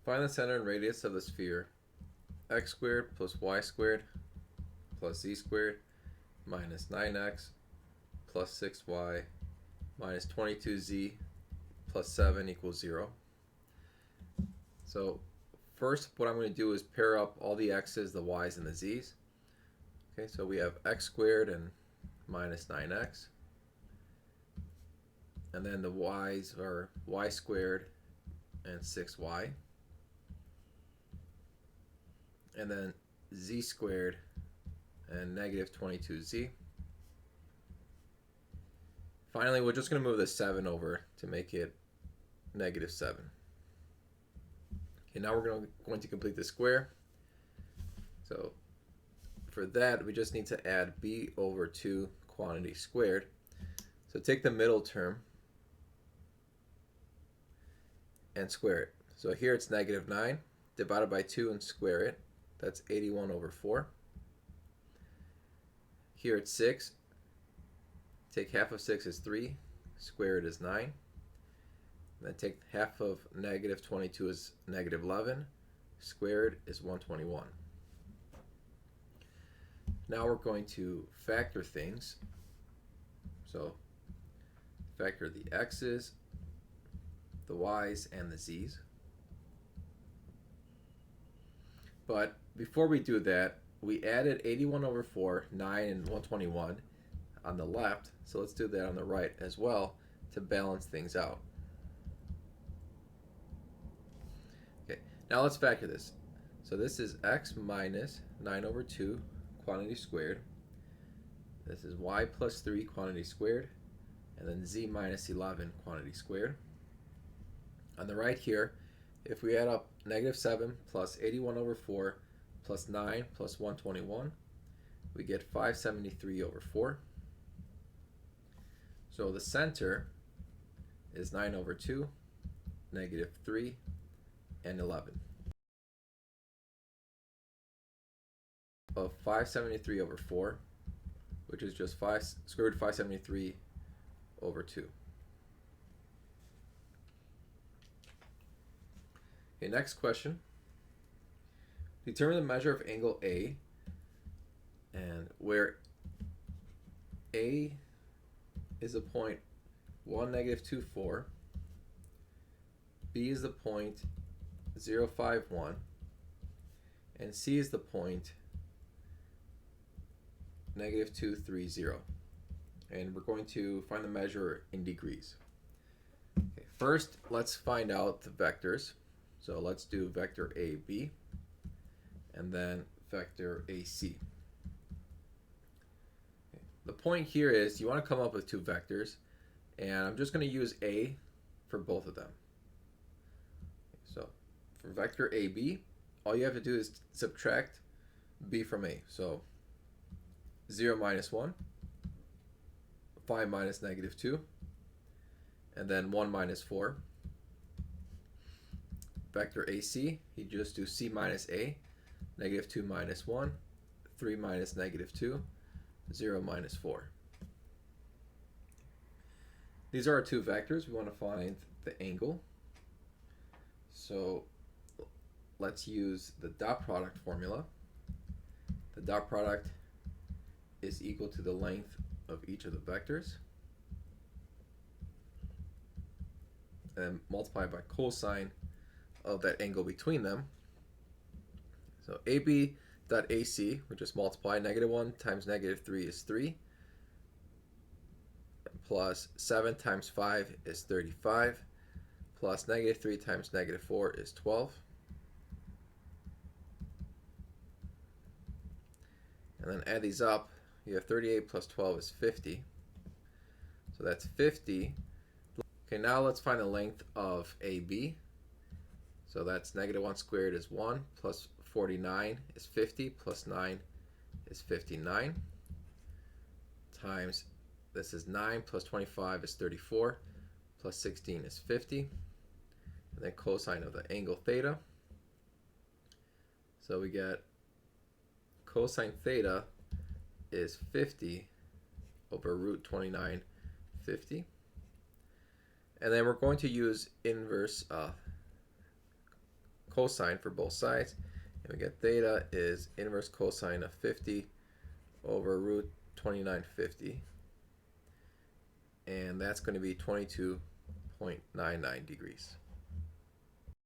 Find the center and radius of the sphere x squared plus y squared plus z squared minus 9x plus 6y minus 22z plus 7 equals 0. So first what I'm going to do is pair up all the x's, the y's, and the z's. Okay, so we have x squared and minus 9x. And then the y's are y squared and 6y. And then z squared and negative 22z. Finally, we're just going to move the 7 over to make it negative 7. Okay, now we're going to complete the square. So for that, we just need to add b over 2 quantity squared. So take the middle term and square it. So here it's negative 9 divided by 2 and square it. That's 81 over 4. Here it's 6. Take half of 6 is 3. Square it is 9. Then take half of negative 22 is negative 11. Squared is 121. Now we're going to factor things. So factor the x's, the y's, and the z's. But before we do that, we added 81 over 4, 9, and 121 on the left. So let's do that on the right as well to balance things out. Okay, now let's factor this. So this is x minus 9 over 2 quantity squared. This is y plus 3 quantity squared. And then z minus 11 quantity squared. On the right here, if we add up negative 7 plus 81 over 4 plus 9 plus 121, we get 573 over 4. So the center is 9 over 2, negative 3, and 11. Of 573 over 4, which is just square root 573 over 2. Okay, next question. Determine the measure of angle A, and where A is the point 1, negative 2, 4, B is the point 0, 5, 1, and C is the point negative 2, 3, 0. And we're going to find the measure in degrees. Okay, first, let's find out the vectors. So let's do vector AB and then vector AC. Okay. The point here is you want to come up with two vectors, and I'm just going to use A for both of them. So for vector AB, all you have to do is subtract B from A. So 0 minus 1, 5 minus negative 2, and then 1 minus 4. Vector AC, you just do C minus A, negative 2 minus 1, 3 minus negative 2, 0 minus 4. These are our two vectors. We want to find the angle. So let's use the dot product formula. The dot product is equal to the length of each of the vectors, and multiplied by cosine of that angle between them. So AB dot AC, we just multiply. Negative 1 times negative 3 is 3, plus 7 times 5 is 35, plus negative 3 times negative 4 is 12. And then add these up. You have 38 plus 12 is 50. So that's 50. Okay, now let's find the length of AB. So that's negative 1 squared is 1, plus 49 is 50, plus 9 is 59, times, this is 9, plus 25 is 34, plus 16 is 50, and then cosine of the angle theta. So we get cosine theta is 50 over root 29, 50. And then we're going to use inverse cosine for both sides, and we get theta is inverse cosine of 50 over root 2950, and that's going to be 22.99 degrees.